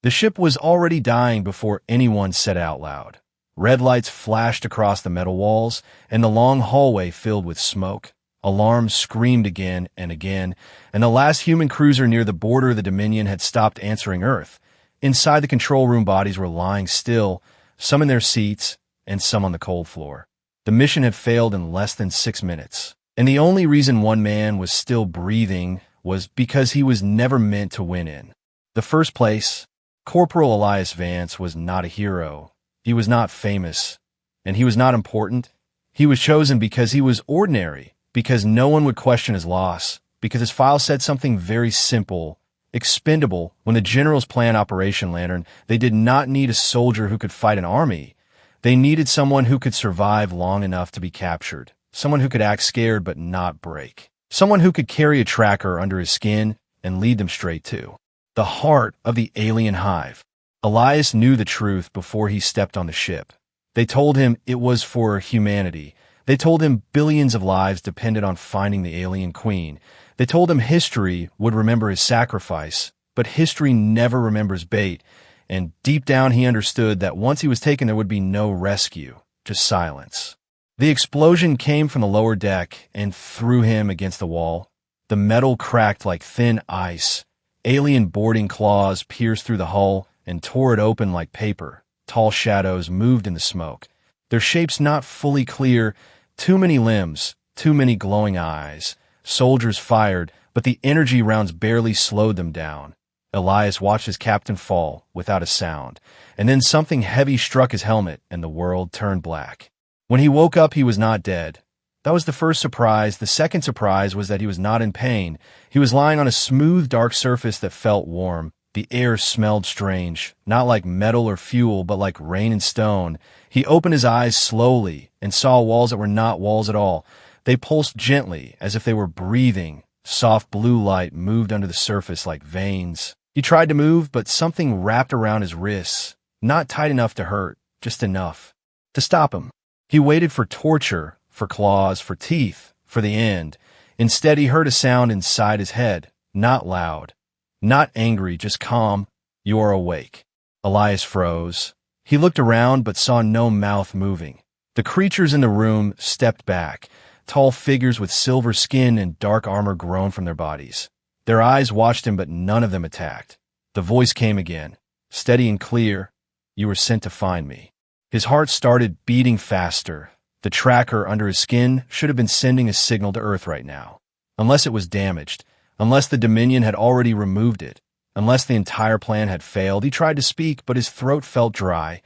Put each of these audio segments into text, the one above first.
The ship was already dying before anyone said it out loud. Red lights flashed across the metal walls, and the long hallway filled with smoke. Alarms screamed again and again, and the last human cruiser near the border of the Dominion had stopped answering Earth. Inside the control room, bodies were lying still, some in their seats and some on the cold floor. The mission had failed in less than 6 minutes, and the only reason one man was still breathing was because he was never meant to win in the first place. Corporal Elias Vance was not a hero. He was not famous, and he was not important. He was chosen because he was ordinary, because no one would question his loss, because his file said something very simple, expendable. When the generals planned Operation Lantern, they did not need a soldier who could fight an army. They needed someone who could survive long enough to be captured, someone who could act scared but not break, someone who could carry a tracker under his skin and lead them straight to the heart of the alien hive. Elias knew the truth before he stepped on the ship. They told him it was for humanity. They told him billions of lives depended on finding the alien queen. They told him history would remember his sacrifice, but history never remembers bait, and deep down he understood that once he was taken there would be no rescue, just silence. The explosion came from the lower deck and threw him against the wall. The metal cracked like thin ice. Alien boarding claws pierced through the hull and tore it open like paper. Tall shadows moved in the smoke, their shapes not fully clear. Too many limbs, too many glowing eyes. Soldiers fired, but the energy rounds barely slowed them down. Elias watched his captain fall without a sound, and then something heavy struck his helmet and the world turned black. When he woke up, he was not dead. That was the first surprise. The second surprise was that he was not in pain. He was lying on a smooth, dark surface that felt warm. The air smelled strange, not like metal or fuel, but like rain and stone. He opened his eyes slowly and saw walls that were not walls at all. They pulsed gently, as if they were breathing. Soft blue light moved under the surface like veins. He tried to move, but something wrapped around his wrists. Not tight enough to hurt, just enough to stop him. He waited for torture, for claws, for teeth, for the end. Instead, he heard a sound inside his head, not loud, not angry, just calm. You are awake. Elias froze. He looked around but saw no mouth moving. The creatures in the room stepped back. Tall figures with silver skin and dark armor grown from their bodies. Their eyes watched him, but none of them attacked. The voice came again, steady and clear. You were sent to find me. His heart started beating faster. The tracker under his skin should have been sending a signal to Earth right now. Unless it was damaged, unless the Dominion had already removed it, unless the entire plan had failed. He tried to speak, but his throat felt dry.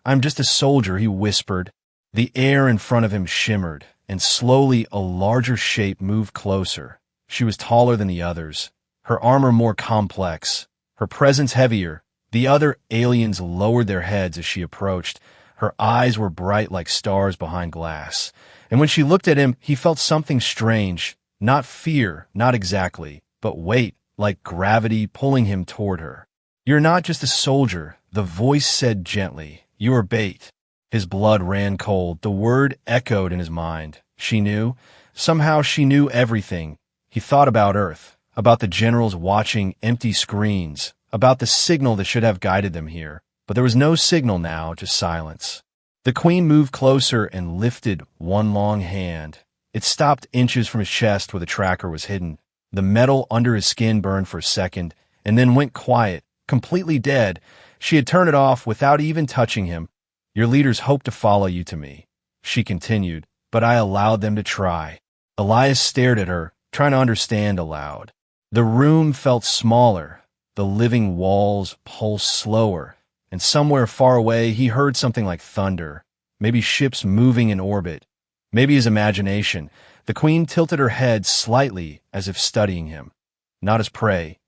I'm just a soldier, he whispered. The air in front of him shimmered, and slowly a larger shape moved closer. She was taller than the others, her armor more complex, her presence heavier. The other aliens lowered their heads as she approached. Her eyes were bright like stars behind glass. And when she looked at him, he felt something strange. Not fear, not exactly, but weight, like gravity pulling him toward her. You're not just a soldier, the voice said gently. You're bait. His blood ran cold. The word echoed in his mind. She knew. Somehow she knew everything. He thought about Earth, about the generals watching empty screens, about the signal that should have guided them here. But there was no signal now, just silence. The queen moved closer and lifted one long hand. It stopped inches from his chest where the tracker was hidden. The metal under his skin burned for a second, and then went quiet, completely dead. She had turned it off without even touching him. Your leaders hope to follow you to me, she continued, but I allowed them to try. Elias stared at her, trying to understand aloud. The room felt smaller. The living walls pulsed slower. And somewhere far away, he heard something like thunder, maybe ships moving in orbit, maybe his imagination. The queen tilted her head slightly as if studying him. Not as prey,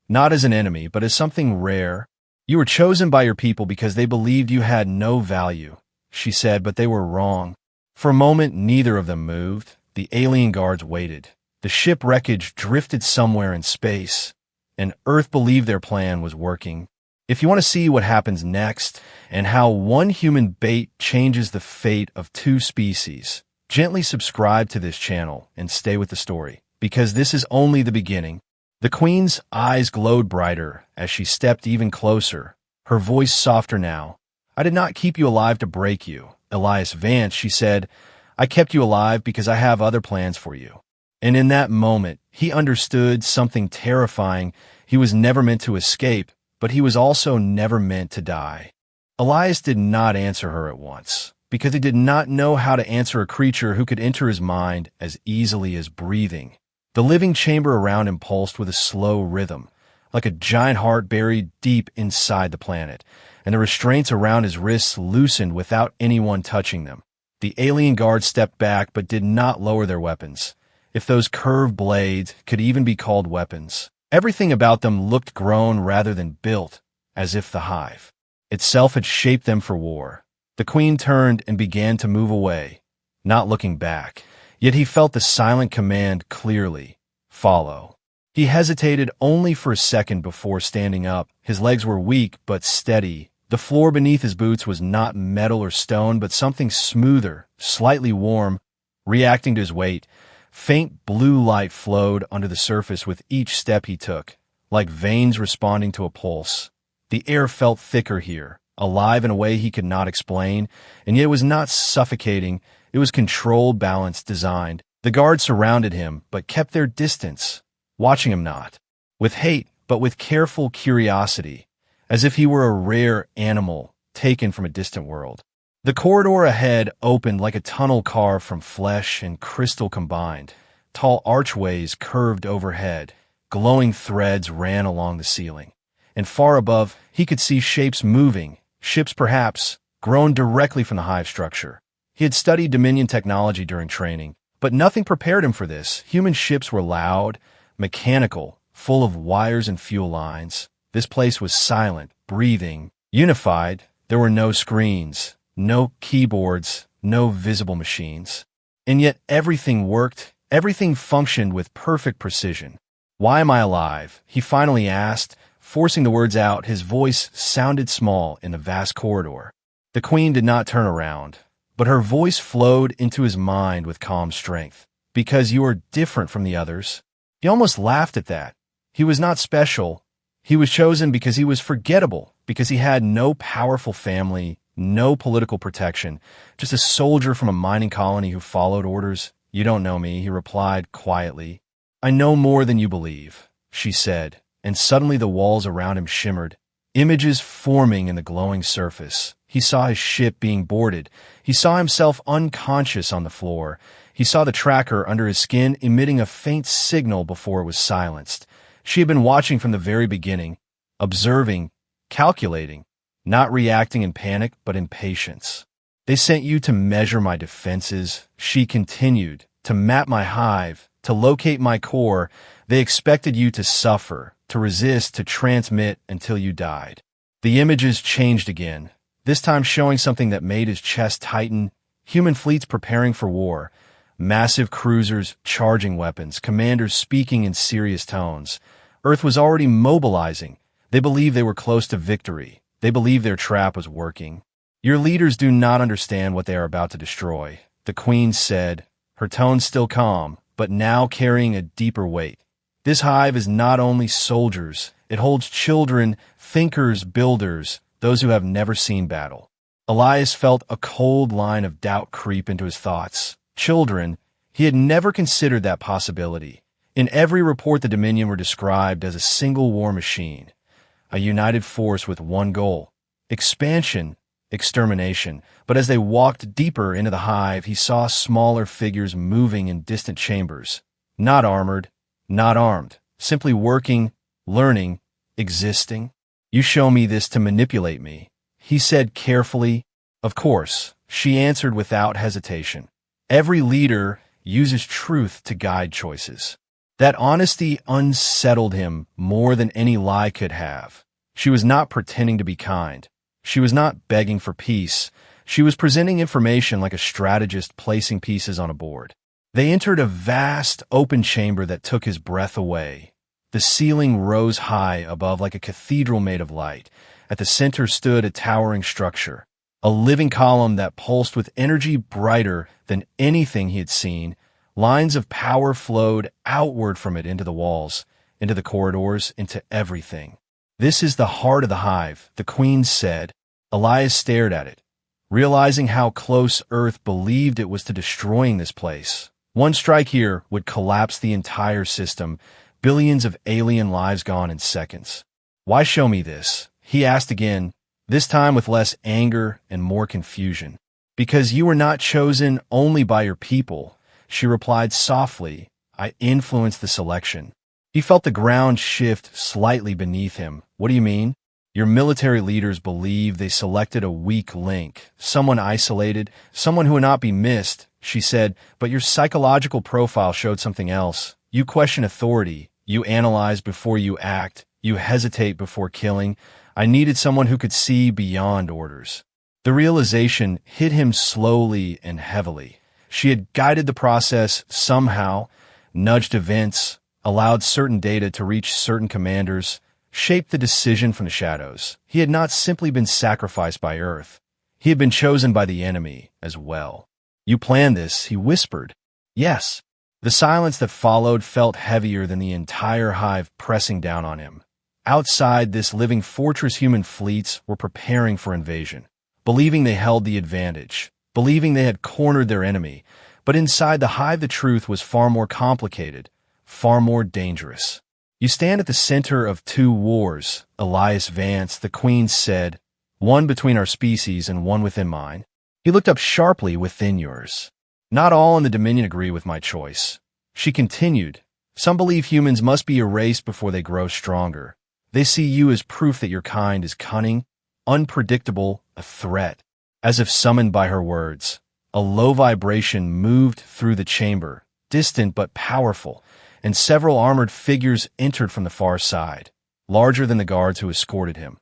not as an enemy, but as something rare. You were chosen by your people because they believed you had no value, she said, but they were wrong. For a moment, neither of them moved. The alien guards waited. The ship wreckage drifted somewhere in space, and Earth believed their plan was working. If you want to see what happens next and how one human bait changes the fate of 2 species, gently subscribe to this channel and stay with the story, because this is only the beginning. The queen's eyes glowed brighter as she stepped even closer. her voice softer now. "I did not keep you alive to break you, Elias Vance," she said. "I kept you alive because I have other plans for you." And in that moment, he understood something terrifying. He was never meant to escape, but he was also never meant to die. Elias did not answer her at once, because he did not know how to answer a creature who could enter his mind as easily as breathing. The living chamber around him pulsed with a slow rhythm, like a giant heart buried deep inside the planet, and the restraints around his wrists loosened without anyone touching them. The alien guards stepped back but did not lower their weapons, if those curved blades could even be called weapons. Everything about them looked grown rather than built, as if the hive itself had shaped them for war. The queen turned and began to move away, not looking back, yet he felt the silent command clearly: follow. He hesitated only for a second before standing up. His legs were weak but steady. The floor beneath his boots was not metal or stone, but something smoother, slightly warm, reacting to his weight. Faint blue light flowed under the surface with each step he took, like veins responding to a pulse. The air felt thicker here, alive in a way he could not explain, and yet it was not suffocating. It was controlled, balanced, designed. The guards surrounded him, but kept their distance, watching him not with hate, but with careful curiosity, as if he were a rare animal taken from a distant world. The corridor ahead opened like a tunnel carved from flesh and crystal combined. Tall archways curved overhead. Glowing threads ran along the ceiling. And far above, he could see shapes moving, ships perhaps, grown directly from the hive structure. He had studied Dominion technology during training, but nothing prepared him for this. Human ships were loud, mechanical, full of wires and fuel lines. This place was silent, breathing, unified. There were no screens, no keyboards, no visible machines. And yet everything worked, everything functioned with perfect precision. "Why am I alive?" he finally asked, forcing the words out. His voice sounded small in the vast corridor. The queen did not turn around, but her voice flowed into his mind with calm strength. "Because you are different from the others." He almost laughed at that. He was not special. He was chosen because he was forgettable, because he had no powerful family, no political protection, just a soldier from a mining colony who followed orders. "You don't know me," he replied quietly. "I know more than you believe," she said, and suddenly the walls around him shimmered, images forming in the glowing surface. He saw his ship being boarded. He saw himself unconscious on the floor. He saw the tracker under his skin emitting a faint signal before it was silenced. She had been watching from the very beginning, observing, calculating, not reacting in panic, but in patience. "They sent you to measure my defenses," she continued, "to map my hive, to locate my core. They expected you to suffer, to resist, to transmit until you died." The images changed again, this time showing something that made his chest tighten. Human fleets preparing for war, massive cruisers charging weapons, commanders speaking in serious tones. Earth was already mobilizing. They believed they were close to victory. They believed their trap was working. "Your leaders do not understand what they are about to destroy," the queen said, her tone still calm, but now carrying a deeper weight. "This hive is not only soldiers. It holds children, thinkers, builders, those who have never seen battle." Elias felt a cold line of doubt creep into his thoughts. Children, he had never considered that possibility. In every report, the Dominion were described as a single war machine, a united force with one goal: expansion, extermination. But as they walked deeper into the hive, he saw smaller figures moving in distant chambers, not armored, not armed, simply working, learning, existing. "You show me this to manipulate me," he said carefully. "Of course," she answered without hesitation. "Every leader uses truth to guide choices." That honesty unsettled him more than any lie could have. She was not pretending to be kind. She was not begging for peace. She was presenting information like a strategist placing pieces on a board. They entered a vast, open chamber that took his breath away. The ceiling rose high above like a cathedral made of light. At the center stood a towering structure, a living column that pulsed with energy brighter than anything he had seen. Lines of power flowed outward from it into the walls, into the corridors, into everything. This is the heart of the hive, the queen said. Elias stared at it, realizing how close Earth believed it was to destroying this place. One strike here would collapse the entire system, billions of alien lives gone in seconds. Why show me this? He asked again, this time with less anger and more confusion. Because you were not chosen only by your people, she replied softly. I influenced the selection. He felt the ground shift slightly beneath him. What do you mean? Your military leaders believe they selected a weak link, someone isolated, someone who would not be missed, she said, but your psychological profile showed something else. You question authority, you analyze before you act, you hesitate before killing. I needed someone who could see beyond orders. The realization hit him slowly and heavily. She had guided the process somehow, nudged events, allowed certain data to reach certain commanders, shaped the decision from the shadows. He had not simply been sacrificed by Earth. He had been chosen by the enemy as well. You planned this, he whispered. Yes. The silence that followed felt heavier than the entire hive pressing down on him. Outside this living fortress, human fleets were preparing for invasion, believing they held the advantage, believing they had cornered their enemy. But inside the hive, the truth was far more complicated, far more dangerous. You stand at the center of two wars, Elias Vance, the queen said, one between our species and one within mine. He looked up sharply. Within yours. Not all in the Dominion agree with my choice. She continued, some believe humans must be erased before they grow stronger. They see you as proof that your kind is cunning, unpredictable, a threat. As if summoned by her words, a low vibration moved through the chamber, distant but powerful, and several armored figures entered from the far side, larger than the guards who escorted him,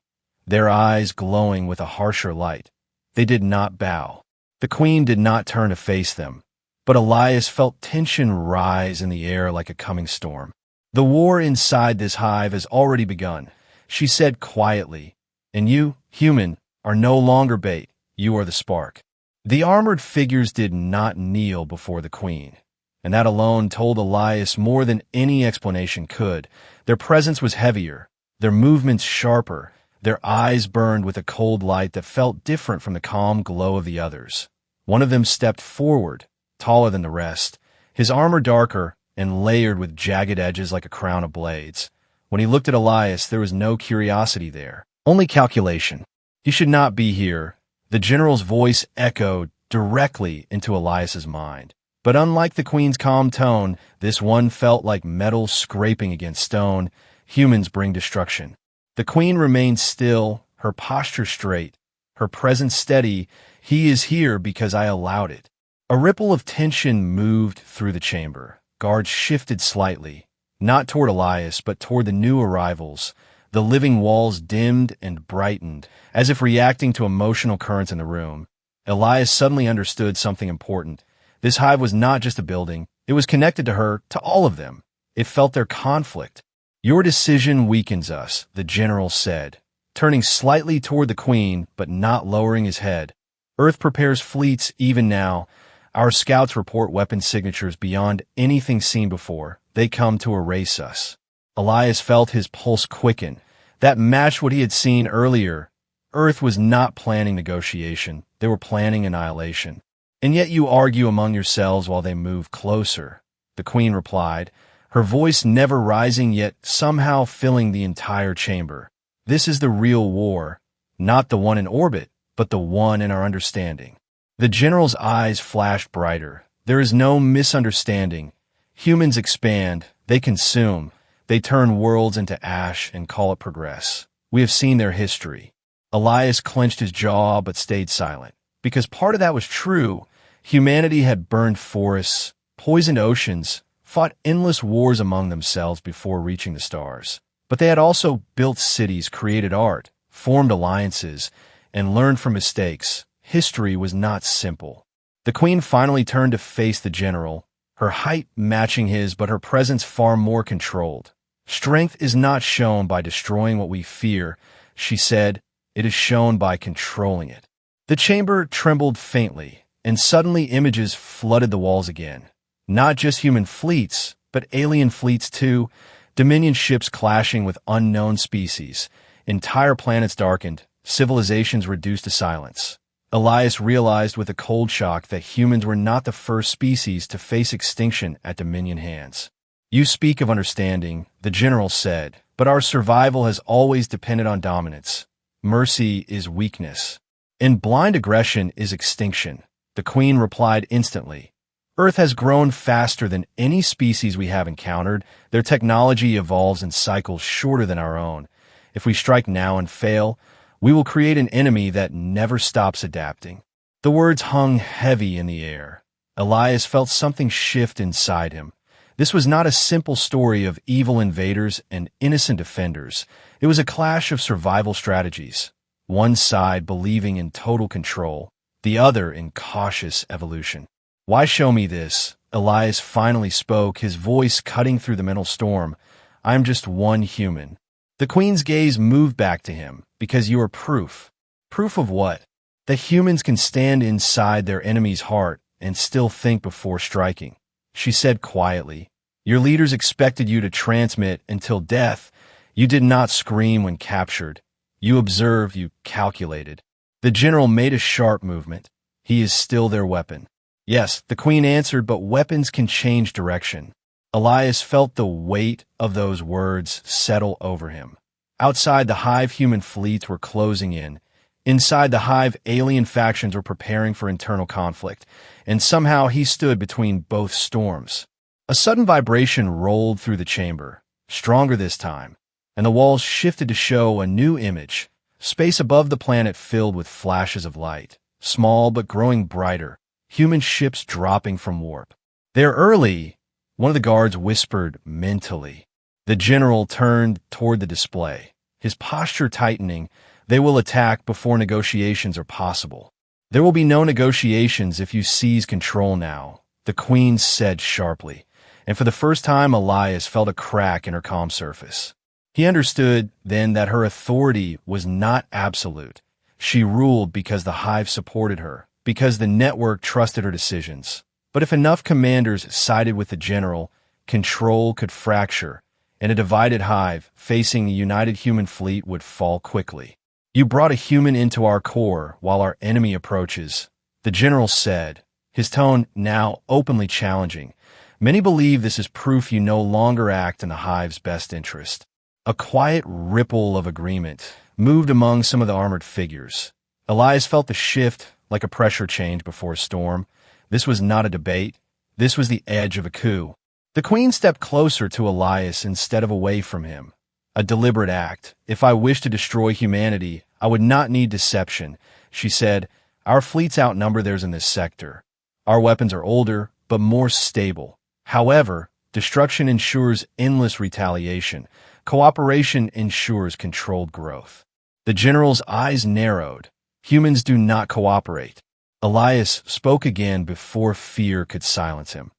their eyes glowing with a harsher light. They did not bow. The queen did not turn to face them, but Elias felt tension rise in the air like a coming storm. The war inside this hive has already begun, she said quietly, and you, human, are no longer bait. You are the spark. The armored figures did not kneel before the queen, and that alone told Elias more than any explanation could. Their presence was heavier, their movements sharper, their eyes burned with a cold light that felt different from the calm glow of the others. One of them stepped forward, taller than the rest, his armor darker and layered with jagged edges like a crown of blades. When he looked at Elias, there was no curiosity there, only calculation. He should not be here. The general's voice echoed directly into Elias's mind. But unlike the queen's calm tone, this one felt like metal scraping against stone. Humans bring destruction. The queen remained still, her posture straight, her presence steady. He is here because I allowed it. A ripple of tension moved through the chamber. Guards shifted slightly, not toward Elias, but toward the new arrivals. The living walls dimmed and brightened, as if reacting to emotional currents in the room. Elias suddenly understood something important. This hive was not just a building. It was connected to her, to all of them. It felt their conflict. Your decision weakens us, the general said, turning slightly toward the queen, but not lowering his head. Earth prepares fleets even now. Our scouts report weapon signatures beyond anything seen before. They come to erase us. Elias felt his pulse quicken. That matched what he had seen earlier. Earth was not planning negotiation. They were planning annihilation. And yet you argue among yourselves while they move closer, the queen replied, her voice never rising yet somehow filling the entire chamber. This is the real war, not the one in orbit, but the one in our understanding. The general's eyes flashed brighter. There is no misunderstanding. Humans expand, they consume, they turn worlds into ash and call it progress. We have seen their history. Elias clenched his jaw but stayed silent. Because part of that was true. Humanity had burned forests, poisoned oceans, fought endless wars among themselves before reaching the stars. But they had also built cities, created art, formed alliances, and learned from mistakes. History was not simple. The queen finally turned to face the general, her height matching his, but her presence far more controlled. Strength is not shown by destroying what we fear, she said. It is shown by controlling it. The chamber trembled faintly, and suddenly images flooded the walls again. Not just human fleets, but alien fleets too, Dominion ships clashing with unknown species, Entire planets darkened, civilizations reduced to silence. Elias realized with a cold shock that humans were not the first species to face extinction at Dominion hands. "You speak of understanding," the general said, "but our survival has always depended on dominance. Mercy is weakness. And blind aggression is extinction." The Queen replied instantly. "Earth has grown faster than any species we have encountered. Their technology evolves in cycles shorter than our own. If we strike now and fail, we will create an enemy that never stops adapting." The words hung heavy in the air. Elias felt something shift inside him. This was not a simple story of evil invaders and innocent defenders. It was a clash of survival strategies. One side believing in total control, the other in cautious evolution. "Why show me this?" Elias finally spoke, his voice cutting through the mental storm. "I am just one human." The Queen's gaze moved back to him. "Because you are proof." "Proof of what?" "That humans can stand inside their enemy's heart and still think before striking." She said quietly, "Your leaders expected you to transmit until death. You did not scream when captured. You observed, you calculated." The general made a sharp movement. "He is still their weapon." "Yes," the Queen answered, "but weapons can change direction." Elias felt the weight of those words settle over him. Outside the hive, human fleets were closing in. Inside the hive, alien factions were preparing for internal conflict, and somehow he stood between both storms. A sudden vibration rolled through the chamber, stronger this time, and the walls shifted to show a new image. Space above the planet filled with flashes of light, small but growing brighter, human ships dropping from warp. "They're early," one of the guards whispered mentally. The general turned toward the display, his posture tightening. "They will attack before negotiations are possible." "There will be no negotiations if you seize control now," the Queen said sharply, and for the first time Elias felt a crack in her calm surface. He understood then that her authority was not absolute. She ruled because the hive supported her, because the network trusted her decisions. But if enough commanders sided with the general, control could fracture, and a divided hive facing a united human fleet would fall quickly. "You brought a human into our core while our enemy approaches," the general said, his tone now openly challenging. "Many believe this is proof you no longer act in the hive's best interest." A quiet ripple of agreement moved among some of the armored figures. Elias felt the shift like a pressure change before a storm. This was not a debate. This was the edge of a coup. The Queen stepped closer to Elias instead of away from him. "A deliberate act. If I wished to destroy humanity, I would not need deception," she said. "Our fleets outnumber theirs in this sector. Our weapons are older, but more stable. However, destruction ensures endless retaliation. Cooperation ensures controlled growth." The general's eyes narrowed. "Humans do not cooperate." Elias spoke again before fear could silence him.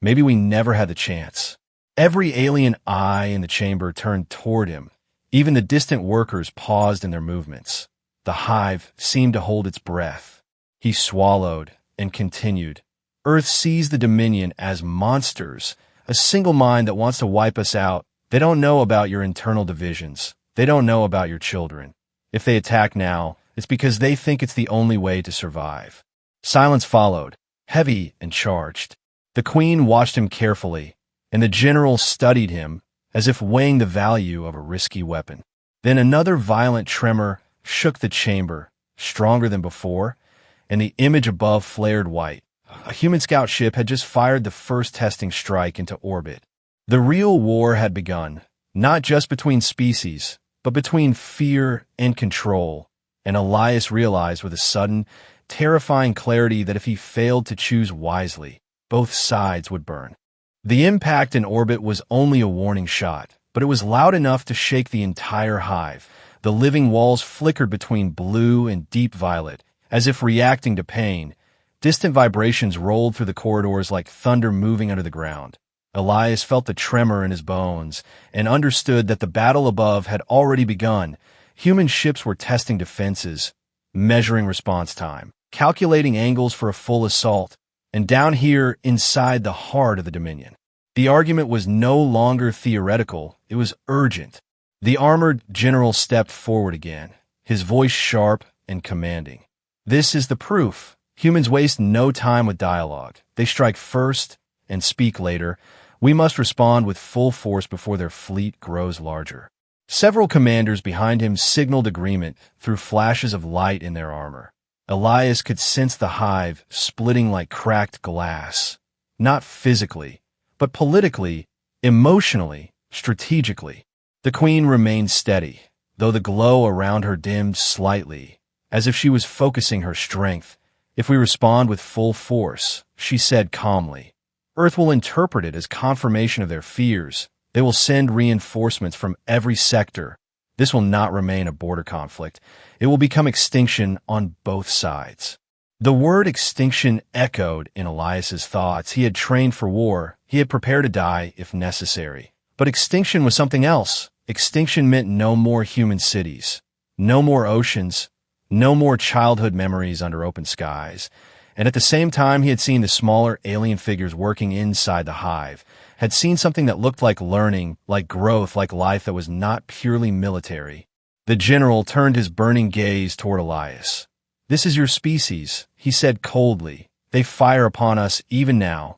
"Maybe we never had the chance." Every alien eye in the chamber turned toward him. Even the distant workers paused in their movements. The hive seemed to hold its breath. He swallowed and continued. "Earth sees the Dominion as monsters, a single mind that wants to wipe us out. They don't know about your internal divisions. They don't know about your children. If they attack now, it's because they think it's the only way to survive." Silence followed, heavy and charged. The Queen watched him carefully, and the general studied him as if weighing the value of a risky weapon. Then another violent tremor shook the chamber, stronger than before, and the image above flared white. A human scout ship had just fired the first testing strike into orbit. The real war had begun, not just between species, but between fear and control, and Elias realized with a sudden, terrifying clarity that if he failed to choose wisely, both sides would burn. The impact in orbit was only a warning shot, but it was loud enough to shake the entire hive. The living walls flickered between blue and deep violet, as if reacting to pain. Distant vibrations rolled through the corridors like thunder moving under the ground. Elias felt the tremor in his bones and understood that the battle above had already begun. Human ships were testing defenses, measuring response time, calculating angles for a full assault, and down here inside the heart of the Dominion, the argument was no longer theoretical, it was urgent. The armored general stepped forward again, his voice sharp and commanding. This is the proof. Humans waste no time with dialogue. They strike first and speak later. We must respond with full force before their fleet grows larger. Several commanders behind him signaled agreement through flashes of light in their armor. Elias could sense the hive splitting like cracked glass. Not physically, but politically, emotionally, strategically. The queen remained steady, though the glow around her dimmed slightly, as if she was focusing her strength. If we respond with full force, she said calmly, Earth will interpret it as confirmation of their fears. They will send reinforcements from every sector. This will not remain a border conflict. It will become extinction on both sides. The word extinction echoed in Elias's thoughts. He had trained for war. He had prepared to die if necessary. But extinction was something else. Extinction meant no more human cities, no more oceans, no more childhood memories under open skies. And at the same time, he had seen the smaller alien figures working inside the hive, had seen something that looked like learning, like growth, like life that was not purely military. The general turned his burning gaze toward Elias. This is your species, he said coldly. They fire upon us even now.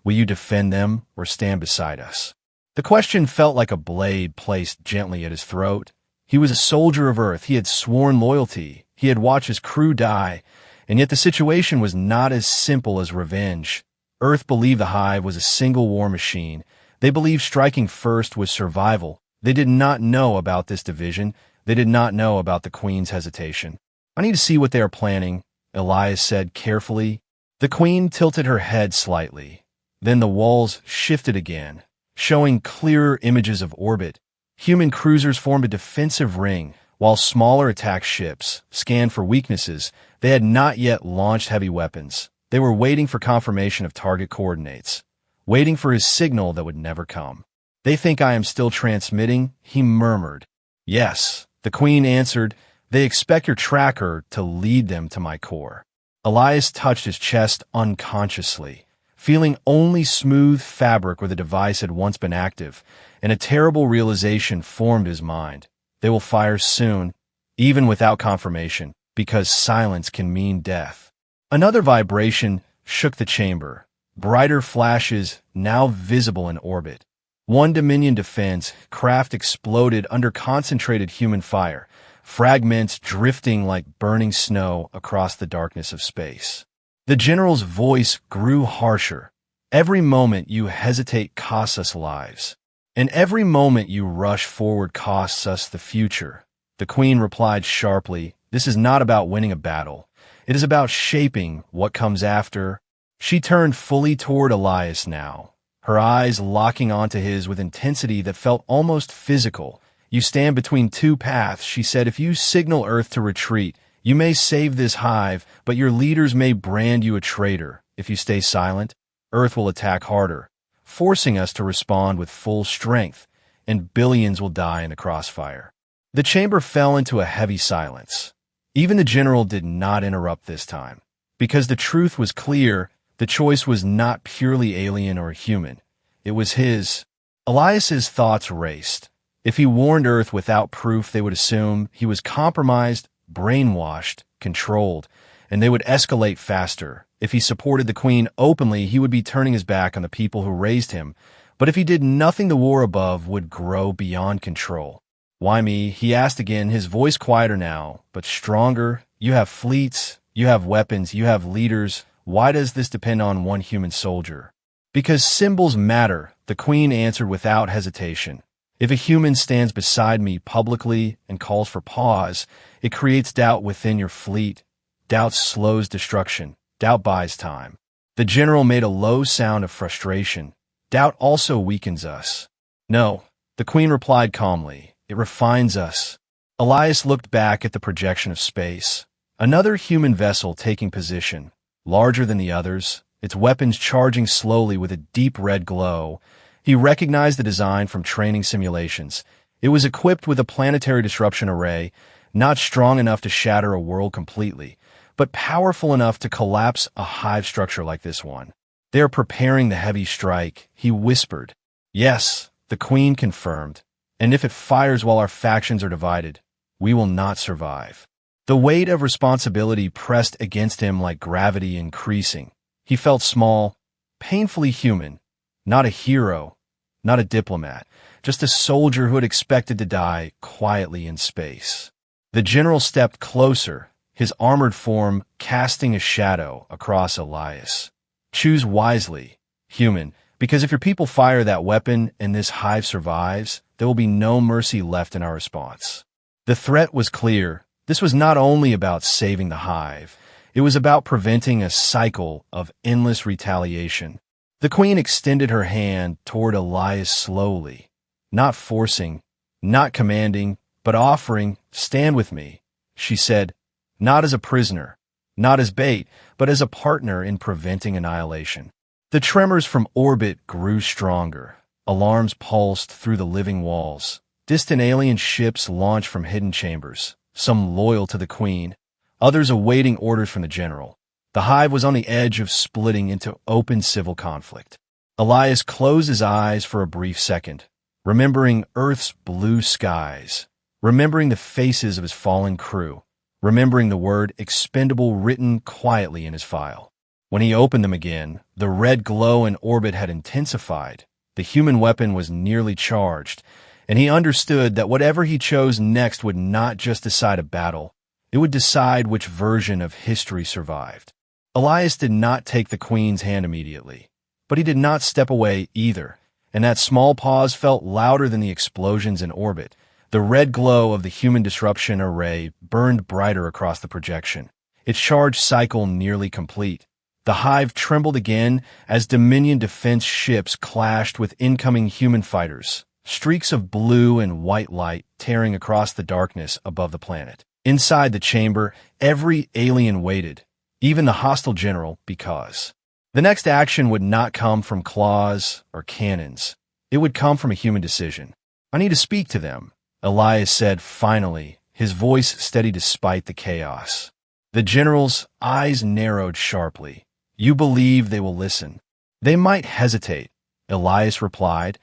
Will you defend them or stand beside us? The question felt like a blade placed gently at his throat. He was a soldier of Earth. He had sworn loyalty. He had watched his crew die. And yet the situation was not as simple as revenge. Earth believed the hive was a single war machine. They believed striking first was survival. They did not know about this division. They did not know about the queen's hesitation. I need to see what they are planning, Elias said carefully. The queen tilted her head slightly. Then the walls shifted again, showing clearer images of orbit. Human cruisers formed a defensive ring, while smaller attack ships scanned for weaknesses. They had not yet launched heavy weapons. They were waiting for confirmation of target coordinates, waiting for his signal that would never come. They think I am still transmitting, he murmured. Yes, the queen answered. They expect your tracker to lead them to my core. Elias touched his chest unconsciously, feeling only smooth fabric where the device had once been active, and a terrible realization formed his mind. They will fire soon, even without confirmation, because silence can mean death. Another vibration shook the chamber, brighter flashes now visible in orbit. One Dominion defense craft exploded under concentrated human fire, fragments drifting like burning snow across the darkness of space. The general's voice grew harsher. Every moment you hesitate costs us lives, and every moment you rush forward costs us the future. The queen replied sharply, this is not about winning a battle. It is about shaping what comes after. She turned fully toward Elias now, her eyes locking onto his with intensity that felt almost physical. You stand between two paths, she said. If you signal Earth to retreat, you may save this hive, but your leaders may brand you a traitor. If you stay silent, Earth will attack harder, forcing us to respond with full strength, and billions will die in the crossfire. The chamber fell into a heavy silence. Even the general did not interrupt this time. Because the truth was clear, the choice was not purely alien or human. It was his. Elias's thoughts raced. If he warned Earth without proof, they would assume he was compromised, brainwashed, controlled, and they would escalate faster. If he supported the queen openly, he would be turning his back on the people who raised him. But if he did nothing, the war above would grow beyond control. Why me? He asked again, his voice quieter now, but stronger. You have fleets, you have weapons, you have leaders. Why does this depend on one human soldier? Because symbols matter, the queen answered without hesitation. If a human stands beside me publicly and calls for pause, it creates doubt within your fleet. Doubt slows destruction. Doubt buys time. The general made a low sound of frustration. Doubt also weakens us. No, the queen replied calmly. It refines us. Elias looked back at the projection of space. Another human vessel taking position, larger than the others, its weapons charging slowly with a deep red glow. He recognized the design from training simulations. It was equipped with a planetary disruption array, not strong enough to shatter a world completely, but powerful enough to collapse a hive structure like this one. They are preparing the heavy strike, he whispered. Yes, the queen confirmed. And if it fires while our factions are divided, we will not survive. The weight of responsibility pressed against him like gravity increasing. He felt small, painfully human, not a hero, not a diplomat, just a soldier who had expected to die quietly in space. The general stepped closer, his armored form casting a shadow across Elias. Choose wisely, human, because if your people fire that weapon and this hive survives, there will be no mercy left in our response. The threat was clear. This was not only about saving the hive, it was about preventing a cycle of endless retaliation. The queen extended her hand toward Elias slowly, not forcing, not commanding, but offering, "Stand with me," she said, not as a prisoner, not as bait, but as a partner in preventing annihilation. The tremors from orbit grew stronger. Alarms pulsed through the living walls. Distant alien ships launched from hidden chambers, some loyal to the queen, others awaiting orders from the general. The hive was on the edge of splitting into open civil conflict. Elias closed his eyes for a brief second, remembering Earth's blue skies, remembering the faces of his fallen crew, remembering the word expendable written quietly in his file. When he opened them again, the red glow in orbit had intensified. The human weapon was nearly charged, and he understood that whatever he chose next would not just decide a battle, it would decide which version of history survived. Elias did not take the queen's hand immediately, but he did not step away either, and that small pause felt louder than the explosions in orbit. The red glow of the human disruption array burned brighter across the projection, its charge cycle nearly complete. The hive trembled again as Dominion defense ships clashed with incoming human fighters, streaks of blue and white light tearing across the darkness above the planet. Inside the chamber, every alien waited, even the hostile general, because the next action would not come from claws or cannons. It would come from a human decision. "I need to speak to them," Elias said finally, his voice steady despite the chaos. The general's eyes narrowed sharply. "You believe they will listen?" "They might hesitate," Elias replied,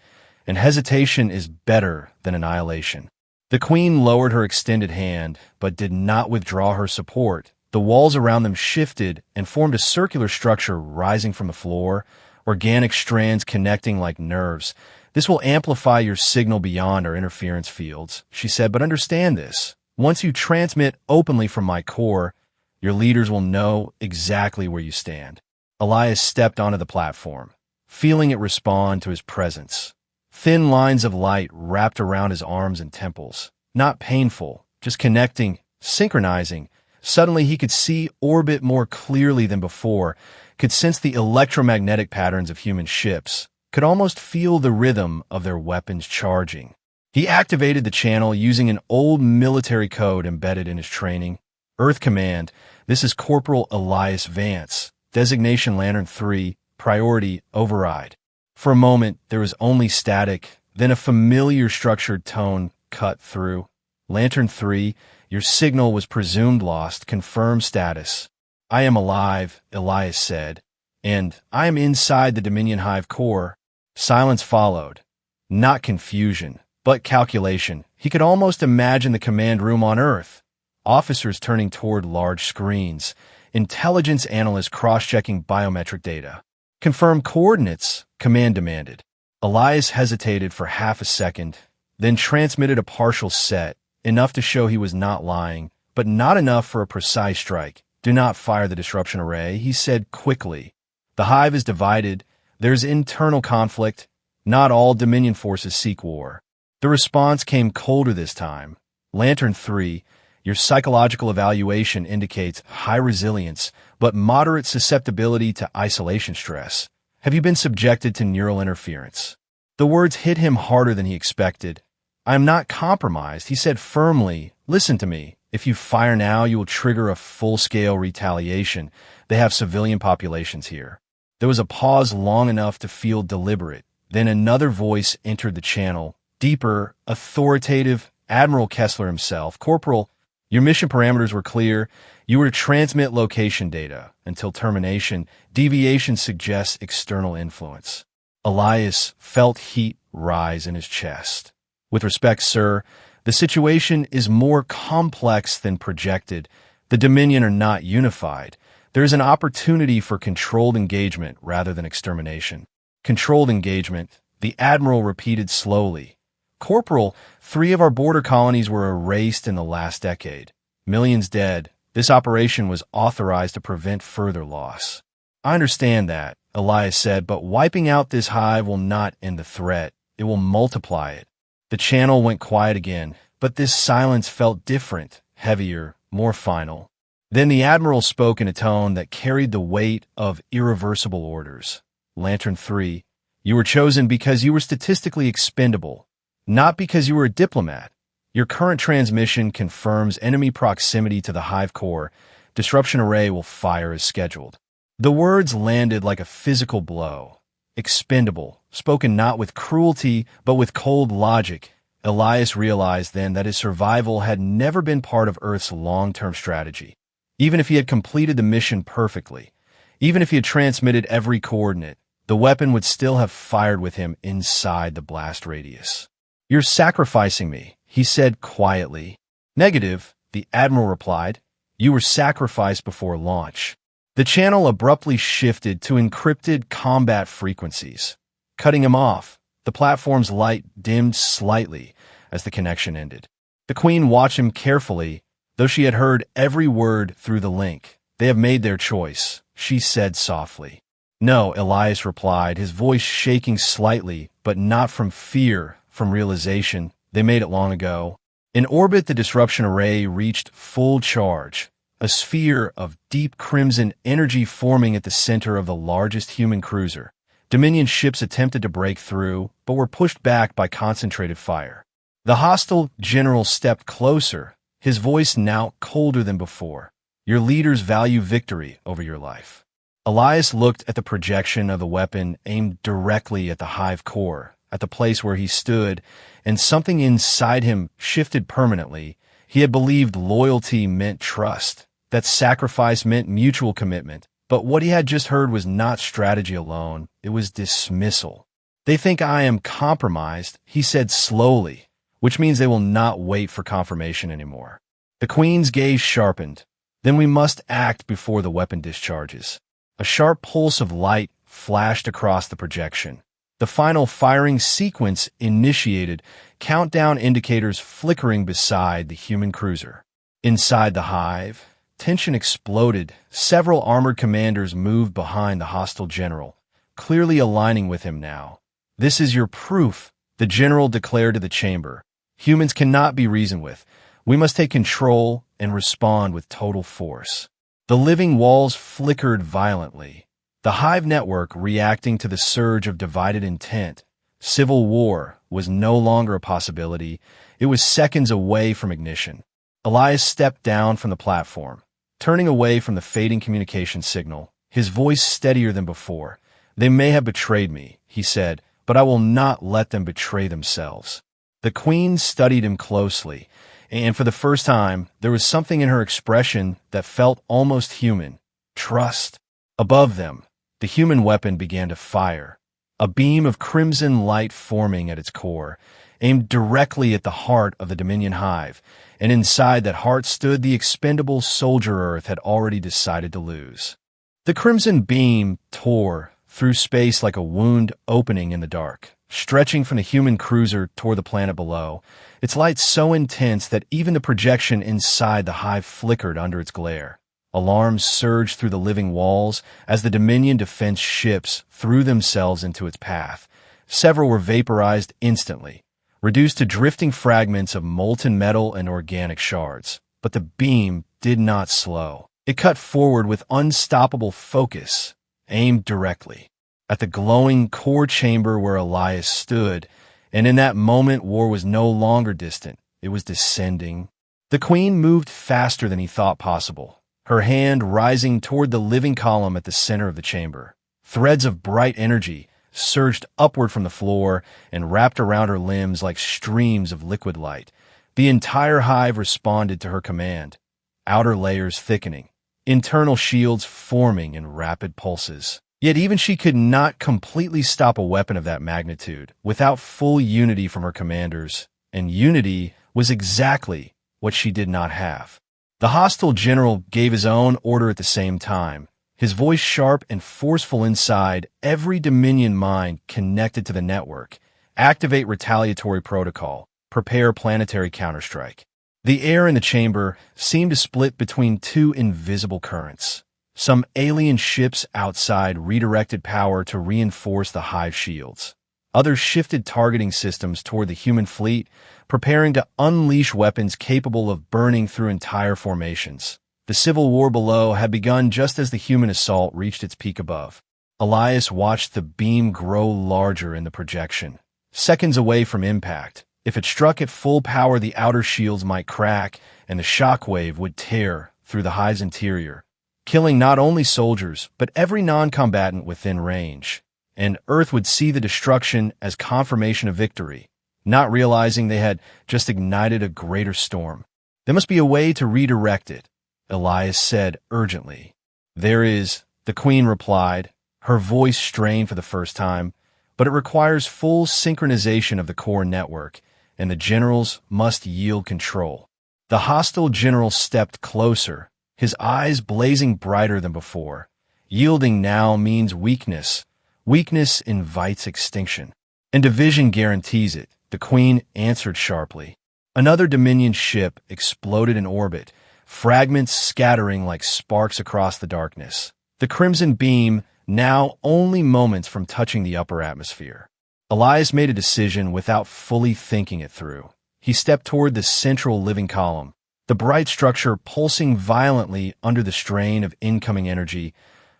"and hesitation is better than annihilation." The queen lowered her extended hand, but did not withdraw her support. The walls around them shifted and formed a circular structure rising from the floor, organic strands connecting like nerves. "This will amplify your signal beyond our interference fields," she said, "but understand this. Once you transmit openly from my core, your leaders will know exactly where you stand." Elias stepped onto the platform, feeling it respond to his presence. Thin lines of light wrapped around his arms and temples. Not painful, just connecting, synchronizing. Suddenly he could see orbit more clearly than before, could sense the electromagnetic patterns of human ships, could almost feel the rhythm of their weapons charging. He activated the channel using an old military code embedded in his training. "Earth Command, this is Corporal Elias Vance. Designation Lantern 3, priority override." For a moment, there was only static, then a familiar structured tone cut through. "Lantern 3, your signal was presumed lost. Confirm status." "I am alive," Elias said, "and I am inside the Dominion Hive core." Silence followed. Not confusion, but calculation. He could almost imagine the command room on Earth. Officers turning toward large screens. Intelligence analysts cross-checking biometric data. "Confirm coordinates," command demanded. Elias hesitated for half a second, then transmitted a partial set, enough to show he was not lying, but not enough for a precise strike. "Do not fire the disruption array," he said quickly. "The hive is divided. There's internal conflict. Not all Dominion forces seek war." The response came colder this time. "Lantern 3, your psychological evaluation indicates high resilience, but moderate susceptibility to isolation stress. Have you been subjected to neural interference?" The words hit him harder than he expected. "I am not compromised," he said firmly. "Listen to me. If you fire now, you will trigger a full-scale retaliation. They have civilian populations here." There was a pause long enough to feel deliberate. Then another voice entered the channel, deeper, authoritative, Admiral Kessler himself. "Corporal, your mission parameters were clear. You were to transmit location data. Until termination, deviation suggests external influence." Elias felt heat rise in his chest. With respect, sir, the situation is more complex than projected. The Dominion are not unified. There is an opportunity for controlled engagement rather than extermination. Controlled engagement, the Admiral repeated slowly. Corporal, 3 of our border colonies were erased in the last decade. Millions dead. This operation was authorized to prevent further loss. I understand that, Elias said, but wiping out this hive will not end the threat. It will multiply it. The channel went quiet again, but this silence felt different, heavier, more final. Then the Admiral spoke in a tone that carried the weight of irreversible orders. Lantern 3, you were chosen because you were statistically expendable, not because you were a diplomat. Your current transmission confirms enemy proximity to the hive core. Disruption array will fire as scheduled. The words landed like a physical blow. Expendable, spoken not with cruelty, but with cold logic. Elias realized then that his survival had never been part of Earth's long-term strategy. Even if he had completed the mission perfectly, even if he had transmitted every coordinate, the weapon would still have fired with him inside the blast radius. You're sacrificing me, he said quietly. Negative, the Admiral replied. You were sacrificed before launch. The channel abruptly shifted to encrypted combat frequencies. Cutting him off, the platform's light dimmed slightly as the connection ended. The Queen watched him carefully, though she had heard every word through the link. They have made their choice, she said softly. No, Elias replied, his voice shaking slightly, but not from fear, from realization. They made it long ago. In orbit, the disruption array reached full charge, a sphere of deep crimson energy forming at the center of the largest human cruiser. Dominion ships attempted to break through, but were pushed back by concentrated fire. The hostile general stepped closer, his voice now colder than before. Your leaders value victory over your life. Elias looked at the projection of the weapon aimed directly at the hive core, at the place where he stood, and something inside him shifted permanently. He had believed loyalty meant trust, that sacrifice meant mutual commitment. But what he had just heard was not strategy alone, it was dismissal. They think I am compromised, he said slowly, which means they will not wait for confirmation anymore. The Queen's gaze sharpened. Then we must act before the weapon discharges. A sharp pulse of light flashed across the projection. The final firing sequence initiated, countdown indicators flickering beside the human cruiser. Inside the hive, tension exploded. Several armored commanders moved behind the hostile general, clearly aligning with him now. This is your proof, the general declared to the chamber. Humans cannot be reasoned with. We must take control and respond with total force. The living walls flickered violently, the hive network reacting to the surge of divided intent. Civil war was no longer a possibility. It was seconds away from ignition. Elias stepped down from the platform, turning away from the fading communication signal, his voice steadier than before. They may have betrayed me, he said, but I will not let them betray themselves. The Queen studied him closely, and for the first time, there was something in her expression that felt almost human. Trust. Above them, the human weapon began to fire, a beam of crimson light forming at its core, aimed directly at the heart of the Dominion hive, and inside that heart stood the expendable soldier Earth had already decided to lose. The crimson beam tore through space like a wound opening in the dark, stretching from the human cruiser toward the planet below, its light so intense that even the projection inside the hive flickered under its glare. Alarms surged through the living walls as the Dominion defense ships threw themselves into its path. Several were vaporized instantly, reduced to drifting fragments of molten metal and organic shards. But the beam did not slow. It cut forward with unstoppable focus, aimed directly at the glowing core chamber where Elias stood, and in that moment war was no longer distant. It was descending. The Queen moved faster than he thought possible, her hand rising toward the living column at the center of the chamber. Threads of bright energy surged upward from the floor and wrapped around her limbs like streams of liquid light. The entire hive responded to her command, outer layers thickening, internal shields forming in rapid pulses. Yet even she could not completely stop a weapon of that magnitude. Without full unity from her commanders, and unity was exactly what she did not have. The hostile general gave his own order at the same time, his voice sharp and forceful inside every Dominion mind connected to the network. Activate retaliatory protocol. Prepare planetary counterstrike. The air in the chamber seemed to split between two invisible currents. Some alien ships outside redirected power to reinforce the hive shields. Others shifted targeting systems toward the human fleet, preparing to unleash weapons capable of burning through entire formations. The civil war below had begun just as the human assault reached its peak above. Elias watched the beam grow larger in the projection. Seconds away from impact, if it struck at full power, the outer shields might crack, and the shockwave would tear through the hive's interior, killing not only soldiers, but every non-combatant within range. And Earth would see the destruction as confirmation of victory, not realizing they had just ignited a greater storm. There must be a way to redirect it, Elias said urgently. There is, the Queen replied, her voice strained for the first time, but it requires full synchronization of the core network, and the generals must yield control. The hostile general stepped closer, his eyes blazing brighter than before. Yielding now means weakness. Weakness invites extinction. And division guarantees it, the Queen answered sharply. Another Dominion ship exploded in orbit, fragments scattering like sparks across the darkness. The crimson beam, now only moments from touching the upper atmosphere. Elias made a decision without fully thinking it through. He stepped toward the central living column, the bright structure pulsing violently under the strain of incoming energy.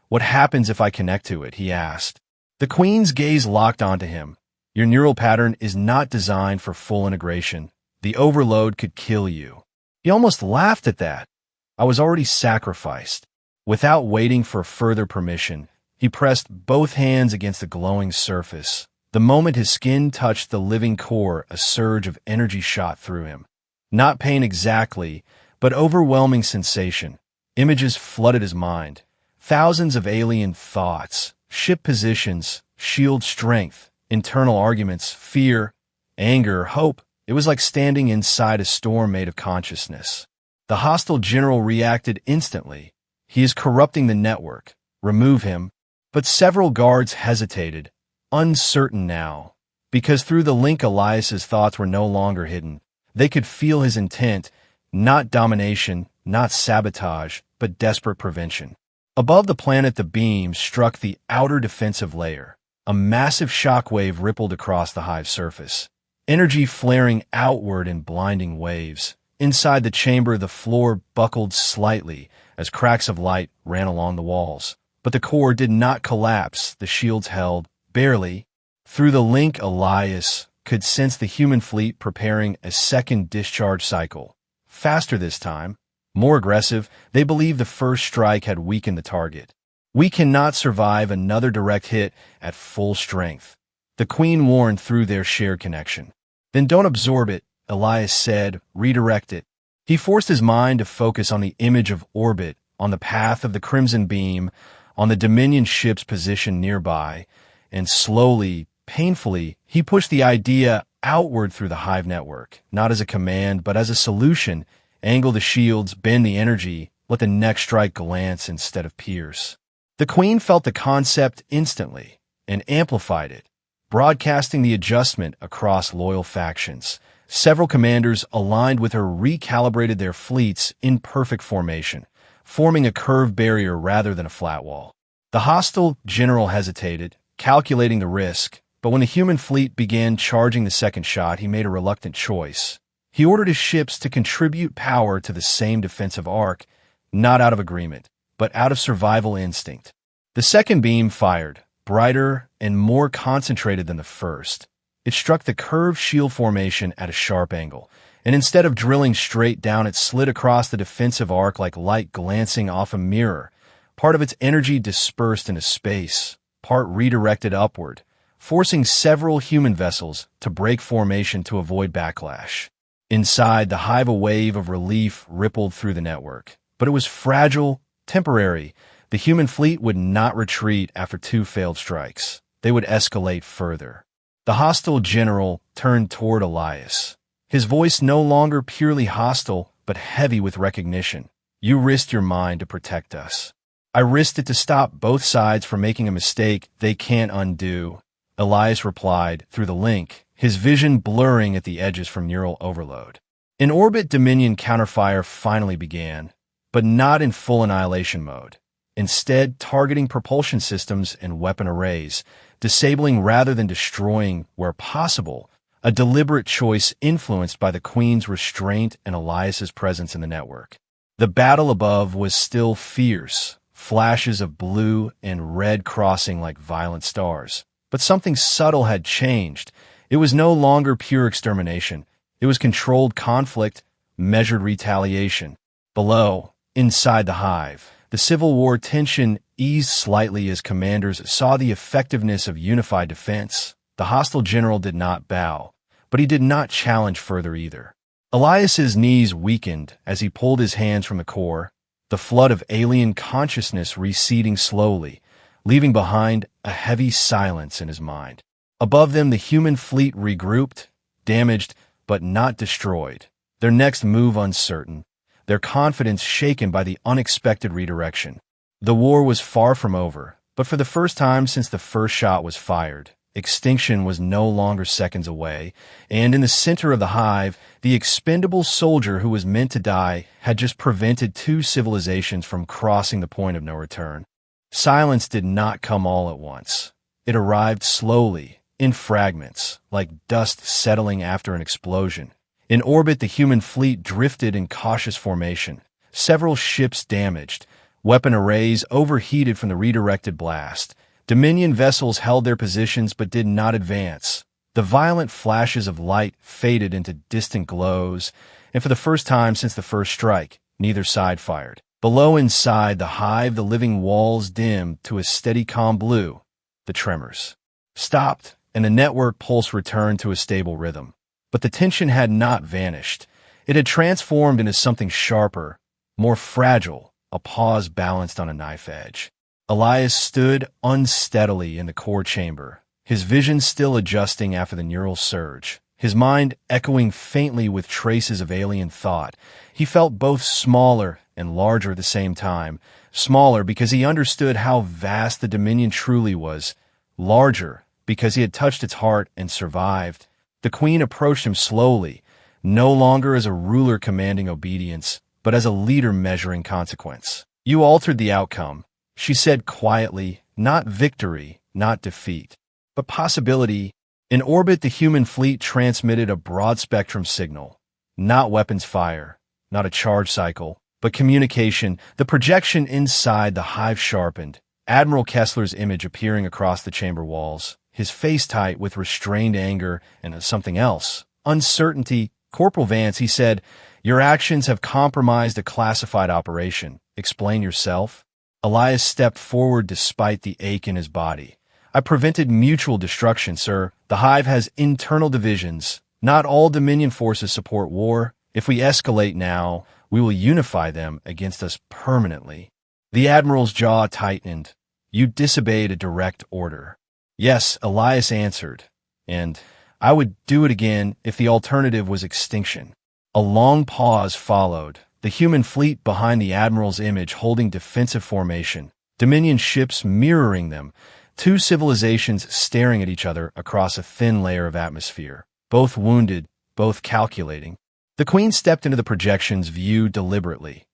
What happens if I connect to it? He asked. The Queen's gaze locked onto him. Your neural pattern is not designed for full integration. The overload could kill you. He almost laughed at that. I was already sacrificed. Without waiting for further permission, he pressed both hands against the glowing surface. The moment his skin touched the living core, a surge of energy shot through him. Not pain exactly, but overwhelming sensation. Images flooded his mind. Thousands of alien thoughts, ship positions, shield strength, internal arguments, fear, anger, hope. It was like standing inside a storm made of consciousness. The hostile general reacted instantly. He is corrupting the network. Remove him. But several guards hesitated, uncertain now, because through the link Elias's thoughts were no longer hidden. They could feel his intent, not domination, not sabotage, but desperate prevention. Above the planet, the beam struck the outer defensive layer. A massive shockwave rippled across the hive surface, energy flaring outward in blinding waves. Inside the chamber, the floor buckled slightly as cracks of light ran along the walls. But the core did not collapse. The shields held, barely. Through the link, Elias could sense the human fleet preparing a second discharge cycle. Faster this time. More aggressive. They believed the first strike had weakened the target. We cannot survive another direct hit at full strength, the Queen warned through their shared connection. Then don't absorb it, Elias said. Redirect it. He forced his mind to focus on the image of orbit, on the path of the crimson beam, on the Dominion ship's position nearby, and slowly, painfully, he pushed the idea outward through the hive network, not as a command, but as a solution. Angle the shields, bend the energy, let the next strike glance instead of pierce. The Queen felt the concept instantly and amplified it, broadcasting the adjustment across loyal factions. Several commanders aligned with her recalibrated their fleets in perfect formation, forming a curved barrier rather than a flat wall. The hostile general hesitated, calculating the risk, but when the human fleet began charging the second shot, he made a reluctant choice. He ordered his ships to contribute power to the same defensive arc, not out of agreement, but out of survival instinct. The second beam fired, brighter and more concentrated than the first. It struck the curved shield formation at a sharp angle, and instead of drilling straight down, it slid across the defensive arc like light glancing off a mirror. Part of its energy dispersed into space, part redirected upward, forcing several human vessels to break formation to avoid backlash. Inside the hive, a wave of relief rippled through the network. But it was fragile, temporary. The human fleet would not retreat after two failed strikes. They would escalate further. The hostile general turned toward Elias. his voice no longer purely hostile, but heavy with recognition. You risked your mind to protect us. I risked it to stop both sides from making a mistake they can't undo, Elias replied through the link, his vision blurring at the edges from neural overload. In orbit, Dominion counterfire finally began, but not in full annihilation mode. Instead, targeting propulsion systems and weapon arrays, disabling rather than destroying where possible, a deliberate choice influenced by the Queen's restraint and Elias's presence in the network. The battle above was still fierce, flashes of blue and red crossing like violent stars. But something subtle had changed. It was no longer pure extermination. It was controlled conflict, measured retaliation. Below, inside the hive, the Civil War tension eased slightly as commanders saw the effectiveness of unified defense. The hostile general did not bow, but he did not challenge further either. Elias's knees weakened as he pulled his hands from the core, the flood of alien consciousness receding slowly, leaving behind a heavy silence in his mind. Above them, the human fleet regrouped, damaged but not destroyed, their next move uncertain, their confidence shaken by the unexpected redirection. The war was far from over, but for the first time since the first shot was fired, extinction was no longer seconds away, and in the center of the hive, the expendable soldier who was meant to die had just prevented two civilizations from crossing the point of no return. Silence did not come all at once. It arrived slowly, in fragments, like dust settling after an explosion. In orbit, the human fleet drifted in cautious formation, several ships damaged, weapon arrays overheated from the redirected blast. Dominion vessels held their positions but did not advance. The violent flashes of light faded into distant glows, and for the first time since the first strike, neither side fired. Below, inside the hive, the living walls dimmed to a steady calm blue. The tremors stopped, and the network pulse returned to a stable rhythm. But the tension had not vanished. It had transformed into something sharper, more fragile, a pause balanced on a knife edge. Elias stood unsteadily in the core chamber, his vision still adjusting after the neural surge, his mind echoing faintly with traces of alien thought. He felt both smaller and larger at the same time. Smaller because he understood how vast the Dominion truly was. Larger because he had touched its heart and survived. The Queen approached him slowly, no longer as a ruler commanding obedience, but as a leader measuring consequence. You altered the outcome, she said quietly, not victory, not defeat, but possibility. In orbit, the human fleet transmitted a broad-spectrum signal. Not weapons fire, not a charge cycle, but communication. The projection inside the hive sharpened, Admiral Kessler's image appearing across the chamber walls, his face tight with restrained anger and something else. Uncertainty. Corporal Vance, he said, your actions have compromised a classified operation. Explain yourself. Elias stepped forward despite the ache in his body. I prevented mutual destruction, sir. The hive has internal divisions. Not all Dominion forces support war. If we escalate now, we will unify them against us permanently. The Admiral's jaw tightened. You disobeyed a direct order. Yes, Elias answered, and I would do it again if the alternative was extinction. A long pause followed, the human fleet behind the Admiral's image holding defensive formation, Dominion ships mirroring them, two civilizations staring at each other across a thin layer of atmosphere, both wounded, both calculating. The Queen stepped into the projection's view deliberately,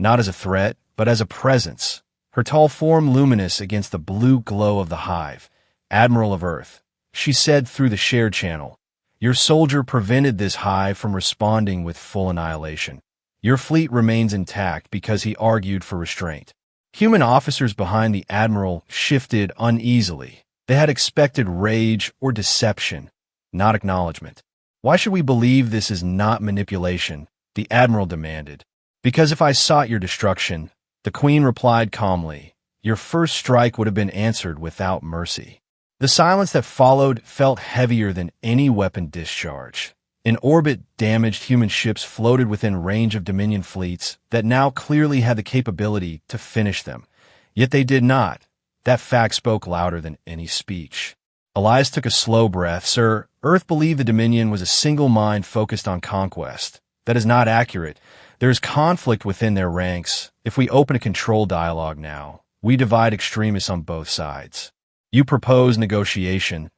not as a threat, but as a presence, her tall form luminous against the blue glow of the hive. Admiral of Earth, she said through the shared channel, your soldier prevented this hive from responding with full annihilation. Your fleet remains intact because he argued for restraint. Human officers behind the Admiral shifted uneasily. They had expected rage or deception, not acknowledgement. Why should we believe this is not manipulation? The Admiral demanded. Because if I sought your destruction, the Queen replied calmly, your first strike would have been answered without mercy. The silence that followed felt heavier than any weapon discharge. In orbit, damaged human ships floated within range of Dominion fleets that now clearly had the capability to finish them. Yet they did not. That fact spoke louder than any speech. Elias took a slow breath. Sir, Earth believed the Dominion was a single mind focused on conquest. That is not accurate. There is conflict within their ranks. If we open a control dialogue now, we divide extremists on both sides. You propose negotiation.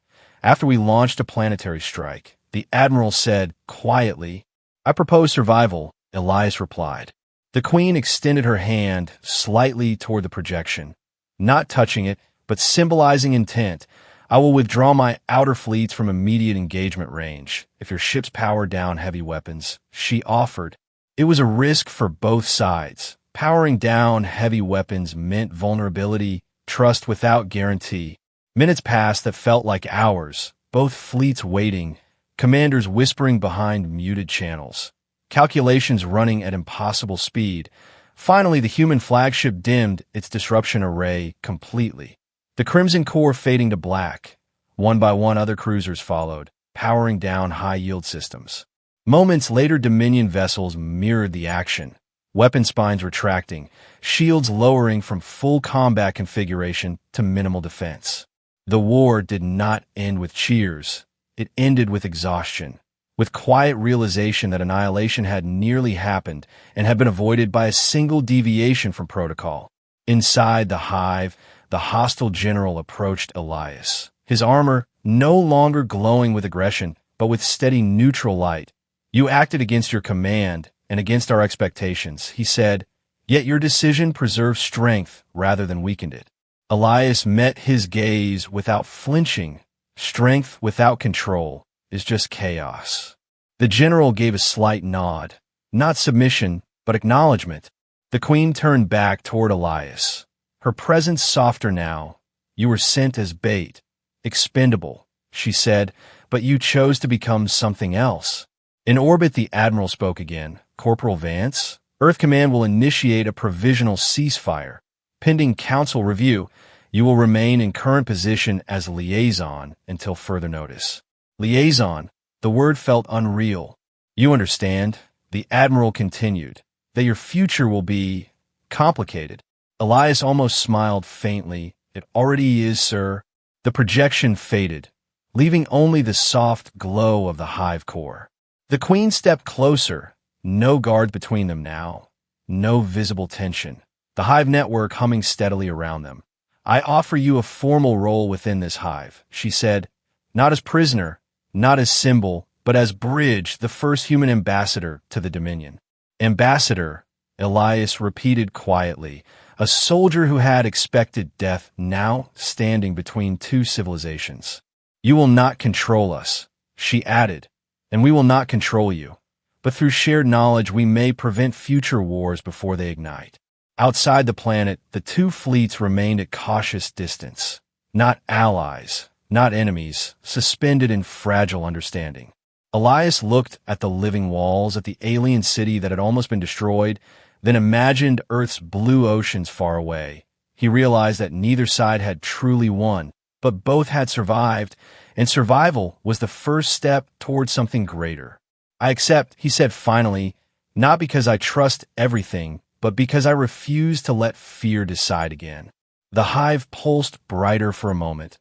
After we launched a planetary strike, the Admiral said, quietly, I propose survival, Elias replied. The Queen extended her hand slightly toward the projection, not touching it, but symbolizing intent. I will withdraw my outer fleets from immediate engagement range if your ships power down heavy weapons, she offered. It was a risk for both sides. Powering down heavy weapons meant vulnerability, trust without guarantee. Minutes passed that felt like hours, both fleets waiting, commanders whispering behind muted channels, calculations running at impossible speed. Finally, the human flagship dimmed its disruption array completely. The Crimson Core fading to black. One by one, other cruisers followed, powering down high-yield systems. Moments later, Dominion vessels mirrored the action, weapon spines retracting, shields lowering from full combat configuration to minimal defense. The war did not end with cheers. It ended with exhaustion, with quiet realization that annihilation had nearly happened and had been avoided by a single deviation from protocol. Inside the hive, the hostile general approached Elias, his armor no longer glowing with aggression, but with steady neutral light. You acted against your command and against our expectations, he said, yet your decision preserved strength rather than weakened it. Elias met his gaze without flinching. Strength without control is just chaos. The general gave a slight nod, not submission, but acknowledgement. The Queen turned back toward Elias, her presence softer now. You were sent as bait, expendable, she said, but you chose to become something else. In orbit, the Admiral spoke again. Corporal Vance, Earth Command will initiate a provisional ceasefire. Pending Council review, you will remain in current position as liaison until further notice. Liaison, the word felt unreal. You understand, the Admiral continued, that your future will be complicated. Elias almost smiled faintly. It already is, sir. The projection faded, leaving only the soft glow of the hive core. The Queen stepped closer, no guard between them now, no visible tension. The hive network humming steadily around them. I offer you a formal role within this hive, she said, not as prisoner, not as symbol, but as bridge, the first human ambassador to the Dominion. Ambassador, Elias repeated quietly, a soldier who had expected death now standing between two civilizations. You will not control us, she added, and we will not control you. But through shared knowledge, we may prevent future wars before they ignite. Outside the planet, the two fleets remained at cautious distance. Not allies, not enemies, suspended in fragile understanding. Elias looked at the living walls, at the alien city that had almost been destroyed, then imagined Earth's blue oceans far away. He realized that neither side had truly won, but both had survived, and survival was the first step towards something greater. I accept, he said finally, not because I trust everything, but because I refuse to let fear decide again. The hive pulsed brighter for a moment,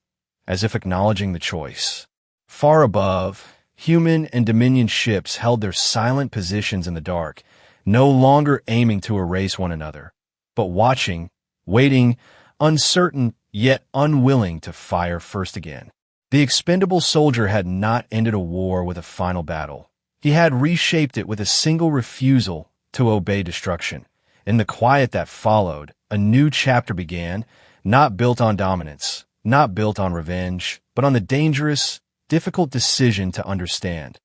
as if acknowledging the choice. Far above, human and Dominion ships held their silent positions in the dark, no longer aiming to erase one another, but watching, waiting, uncertain yet unwilling to fire first again. The expendable soldier had not ended a war with a final battle. He had reshaped it with a single refusal to obey destruction. In the quiet that followed, a new chapter began, not built on dominance, not built on revenge, but on the dangerous, difficult decision to understand.